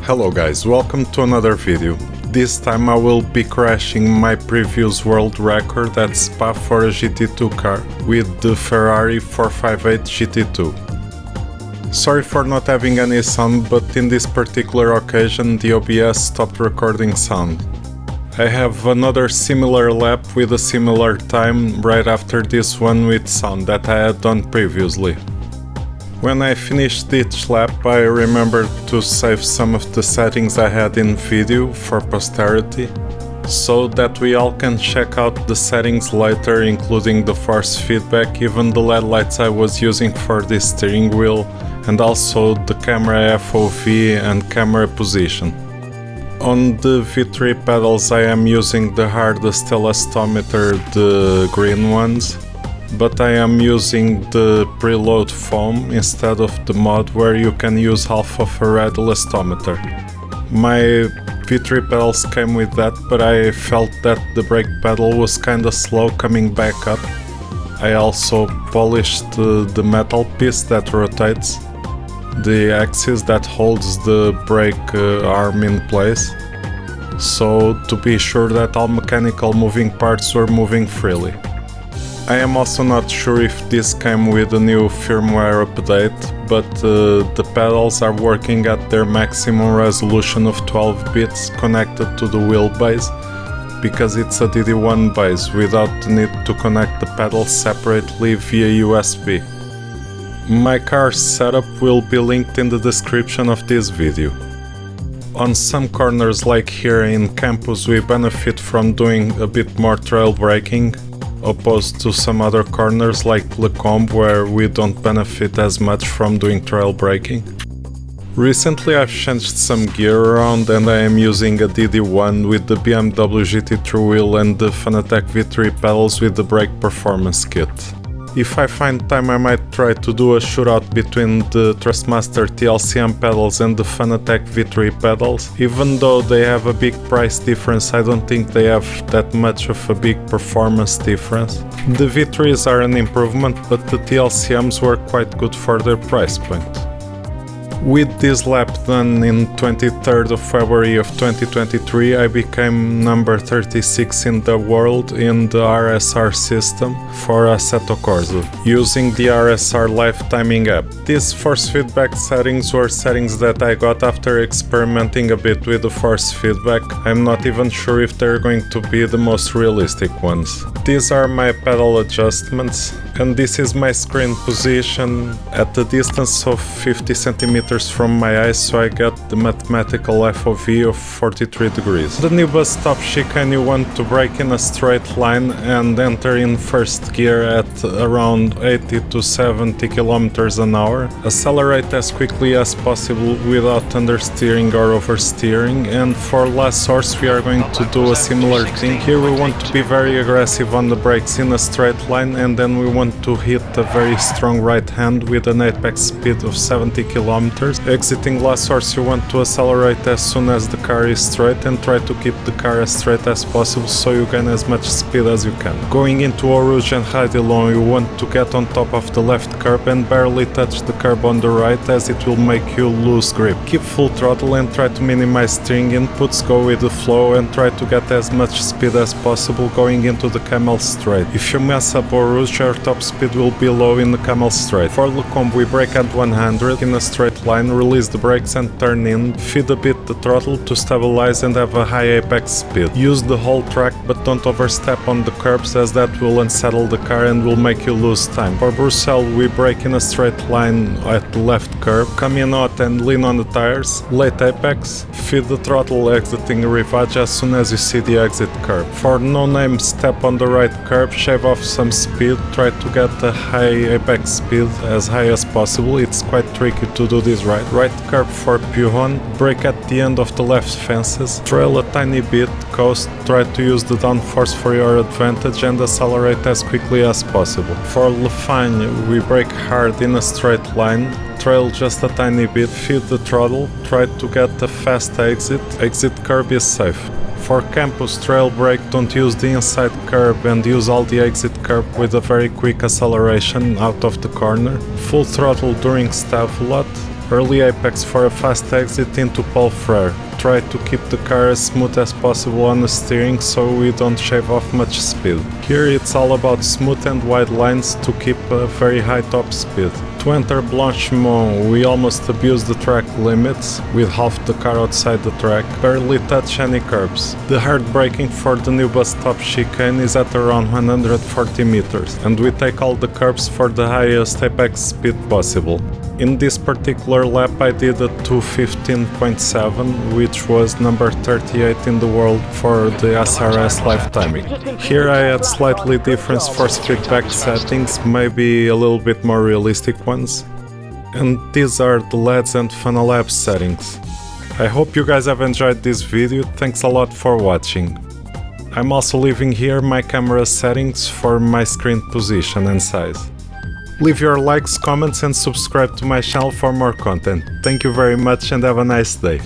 Hello guys, welcome to another video. This time I will be crashing my previous world record at Spa for a GT2 car with the Ferrari 458 GT2. Sorry for not having any sound, but in this particular occasion the OBS stopped recording sound. I have another similar lap with a similar time right after this one with sound that I had done previously. When I finished each lap, I remembered to save some of the settings I had in video for posterity, so that we all can check out the settings later, including the force feedback, even the LED lights I was using for the steering wheel, and also the camera FOV and camera position. On the V3 pedals I am using the hardest elastometer, the green ones, but I am using the preload foam instead of the mod where you can use half of a red elastometer. My V3 pedals came with that, but I felt that the brake pedal was kinda slow coming back up. I also polished the metal piece that rotates, the axis that holds the brake arm in place, so to be sure that all mechanical moving parts were moving freely. I am also not sure if this came with a new firmware update, but the pedals are working at their maximum resolution of 12 bits connected to the wheelbase, because it's a DD1 base without the need to connect the pedals separately via USB. My car's setup will be linked in the description of this video. On some corners like here in campus we benefit from doing a bit more trail braking, opposed to some other corners like Lecombe where we don't benefit as much from doing trail braking. Recently I've changed some gear around and I am using a DD1 with the BMW GT2 wheel and the Fanatec V3 pedals with the brake performance kit. If I find time I might try to do a shootout between the thrustmaster tlcm pedals and the Fanatec V3 pedals. Even though they have a big price difference, I don't think they have that much of a big performance difference. The V3s are an improvement, but the tlcms were quite good for their price point. With this lap done in 23rd of February of 2023, I became number 36 in the world in the RSR system for Assetto Corsa, using the RSR live timing app. These force feedback settings were settings that I got after experimenting a bit with the force feedback. I'm not even sure if they're going to be the most realistic ones. These are my pedal adjustments, and this is my screen position at the distance of 50 centimeters from my eyes, so I get the mathematical FOV of 43 degrees. The new bus stop chicane, you want to brake in a straight line and enter in first gear at around 80 to 70 kilometers an hour. Accelerate as quickly as possible without understeering or oversteering, and for last horse we are going to do a similar thing. Here we want to be very aggressive on the brakes in a straight line, and then we want to hit a very strong right hand with an apex speed of 70 kilometers. Exiting last horse you want to accelerate as soon as the car is straight and try to keep the car as straight as possible so you gain as much speed as you can. Going into Eau Rouge and Raidillon you want to get on top of the left curb and barely touch the curb on the right, as it will make you lose grip. Keep full throttle and try to minimize steering inputs, go with the flow and try to get as much speed as possible going into the Camel Straight. If you mess up Eau Rouge, your top speed will be low in the Camel Straight. For Lecombe we brake at 100 in a straight line, release the brakes and turn in, feed a bit the throttle to stabilize and have a high apex speed. Use the whole track, but don't overstep on the curbs, as that will unsettle the car and will make you lose time. For Bruxelles we brake in a straight line at the left curb, come in hot and lean on the tires, late apex, feed the throttle exiting rivage as soon as you see the exit curb. For no-name, step on the right curb, shave off some speed, try to get a high apex speed as high as possible. It's quite tricky to do this right. Right curb for Pujon, brake at the end of the left fences, trail a tiny bit, coast, try to use the downforce for your advantage and accelerate as quickly as possible. For Le Fagnes we brake hard in a straight line, trail just a tiny bit, feed the throttle, try to get a fast exit curb is safe. For campus trail brake, don't use the inside curb and use all the exit curb with a very quick acceleration out of the corner. Full throttle during staff lot Early apex for a fast exit into pole flare. Try to keep the car as smooth as possible on the steering so we don't shave off much speed. Here it's all about smooth and wide lines to keep a very high top speed. To enter Blanchimont we almost abused the track limits, with half the car outside the track, barely touch any curbs. The hard braking for the new bus stop chicane is at around 140 meters, and we take all the curbs for the highest apex speed possible. In this particular lap I did a 2:15.7, which was number 38 in the world for the SRS lifetiming. Here I had slightly different force feedback settings, maybe a little bit more realistic ones. And these are the LEDs and Fanalab settings. I hope you guys have enjoyed this video, thanks a lot for watching. I'm also leaving here my camera settings for my screen position and size. Leave your likes, comments and subscribe to my channel for more content. Thank you very much and have a nice day.